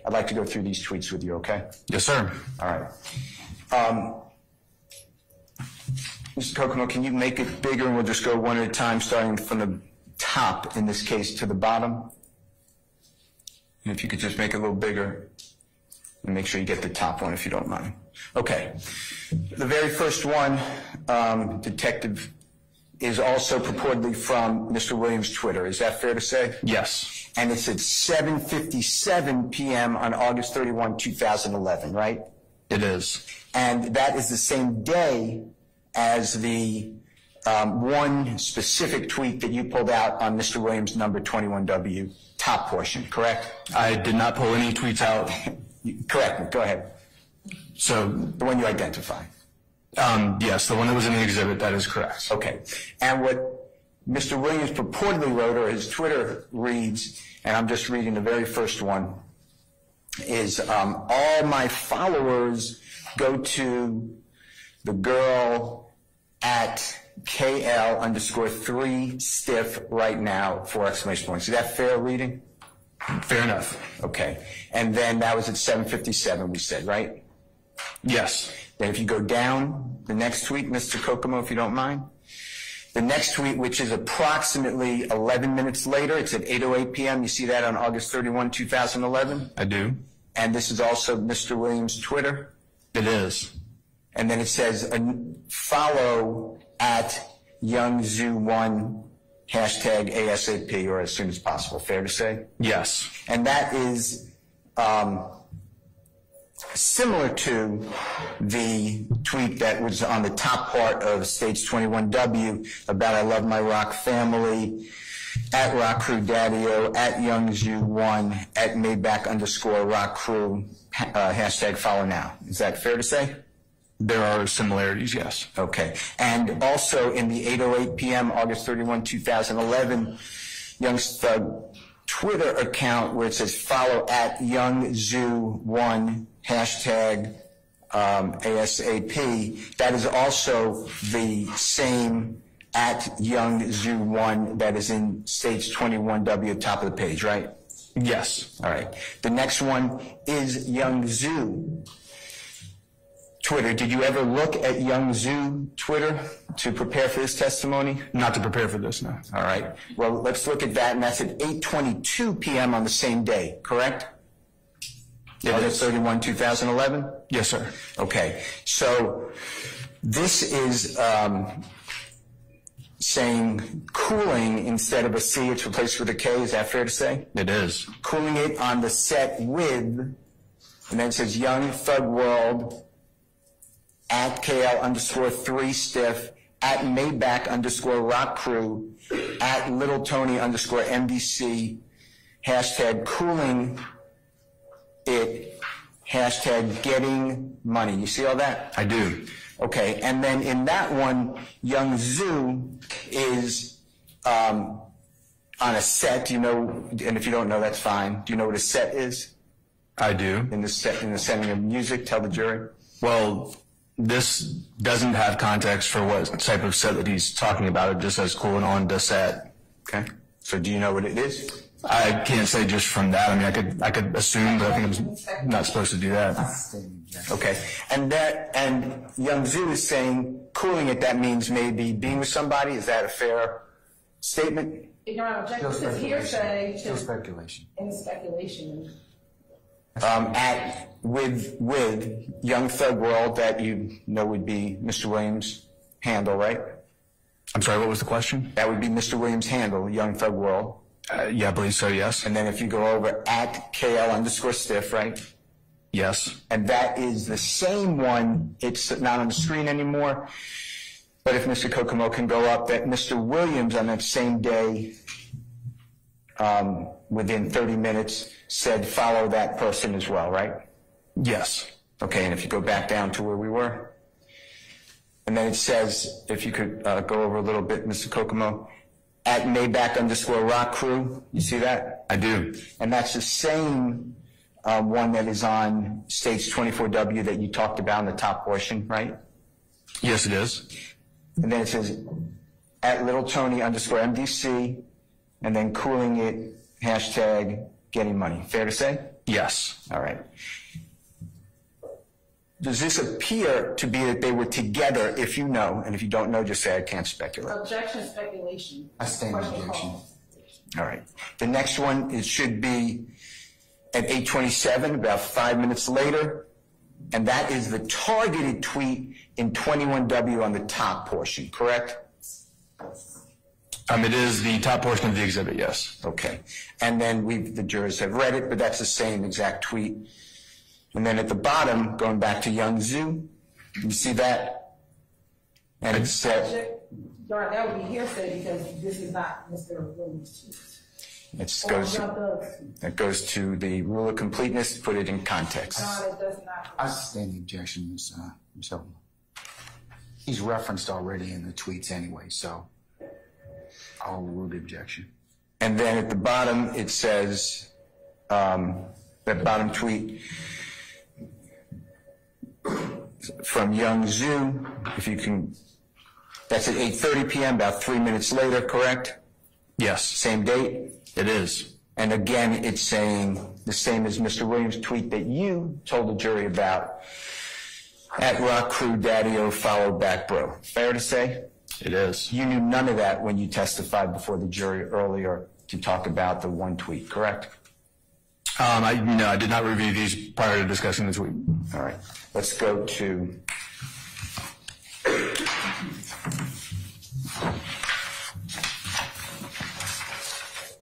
I'd like to go through these tweets with you, okay? Yes, sir. All right. Mr. Kokomo, can you make it bigger, and we'll just go one at a time, starting from the top, in this case, to the bottom? And if you could just make it a little bigger, and make sure you get the top one, if you don't mind. Okay. The very first one, Detective, is also purportedly from Mr. Williams' Twitter. Is that fair to say? Yes. And it's at 7:57 p.m. on August 31, 2011, right? It is. And that is the same day as the one specific tweet that you pulled out on Mr. Williams' number 21W top portion, correct? I did not pull any tweets out. Correct me. Go ahead. So the one you identify. Yes, the one that was in the exhibit, that is correct. Okay. And what Mr. Williams purportedly wrote, or his Twitter reads, and I'm just reading the very first one, is all my followers go to the girl at KL_3 stiff right now, 4 exclamation points. Is that fair reading? Fair enough. Okay. And then that was at 7:57, we said, right? Yes. Then if you go down, the next tweet, Mr. Kokomo, if you don't mind. The next tweet, which is approximately 11 minutes later, it's at 8:08 p.m. You see that on August 31, 2011? I do. And this is also Mr. Williams' Twitter? It is. And then it says, follow at YoungZoo1, hashtag ASAP, or as soon as possible. Fair to say? Yes. And that is similar to the tweet that was on the top part of Stage 21W about I love my rock family, at ROC Crew Daddy-O, at YoungZoo1, at Maybach_ROC Crew, hashtag follow now. Is that fair to say? There are similarities, yes. Okay. And also in the 8:08 p.m., August 31, 2011, Young's Thug Twitter account where it says follow at YoungZoo1, hashtag ASAP, that is also the same at YoungZoo1 that is in Stage 21W, top of the page, right? Yes. All right. The next one is YoungZoo Twitter. Did you ever look at YoungZoo Twitter to prepare for this testimony? Not to prepare for this, no. All right. Well, let's look at that, and that's at 8:22 p.m. on the same day, correct? August 31, 2011? Yes, sir. Okay. So this is saying cooling instead of a C. It's replaced with a K. Is that fair to say? It is. Cooling it on the set with, and then it says Young Thug World, at KL_3 stiff, at Maybach_ROC Crew, at Little Tony_MDC, hashtag cooling it, hashtag getting money. You see all that? I do. Okay, and then in that one, YoungZoo is on a set. Do you know, and if you don't know, that's fine. Do you know what a set is? I do. In the setting of music, tell the jury. Well, this doesn't have context for what type of set that he's talking about. It just says cooling on the set. Okay. So do you know what it is? I can't say just from that. I mean, I could assume, but I think I'm not supposed to do that. Okay. And YoungZoo is saying cooling it, that means maybe being with somebody. Is that a fair statement? Your Honor, objection. This is hearsay. Still speculation. And speculation. With Young Thug World, that you know would be Mr. Williams' handle, right? I'm sorry, what was the question? That would be Mr. Williams' handle, Young Thug World. Yeah, I believe so, yes. And then if you go over at KL_stiff, right? Yes. And that is the same one. It's not on the screen anymore. But if Mr. Kokomo can go up, that Mr. Williams on that same day, within 30 minutes, said follow that person as well, right? Yes. Okay, and if you go back down to where we were. And then it says, if you could go over a little bit, Mr. Kokomo, at Maybach_ROC Crew. You see that? I do. And that's the same one that is on Stage 24W that you talked about in the top portion, right? Yes, it is. And then it says, at Little Tony_MDC, and then cooling it, hashtag getting money. Fair to say? Yes. All right. Does this appear to be that they were together, if you know, and if you don't know, just say I can't speculate. Objection, speculation. I stand Question objection. call. All right. The next one, it should be at 8:27, about 5 minutes later, and that is the targeted tweet in 21W on the top portion, correct? It is the top portion of the exhibit, yes. Okay. And then the jurors have read it, but that's the same exact tweet. And then at the bottom, going back to Young Zhu, you see that? And it said, That would be hearsay because this is not Mr. Williams' tweet. That goes to the rule of completeness, put it in context. No, it does not. I stand the objection, Ms. Hilton. He's referenced already in the tweets anyway, so I'll rule the objection. And then at the bottom, it says, that bottom tweet from Young Zhu, if you can, that's at 8:30 p.m., about 3 minutes later, correct? Yes. Same date? It is. And again, it's saying the same as Mr. Williams' tweet that you told the jury about at ROC Crew, Daddy-O, followed back, bro. Fair to say? It is. You knew none of that when you testified before the jury earlier to talk about the one tweet, correct? I did not review these prior to discussing the tweet. All right. Let's go to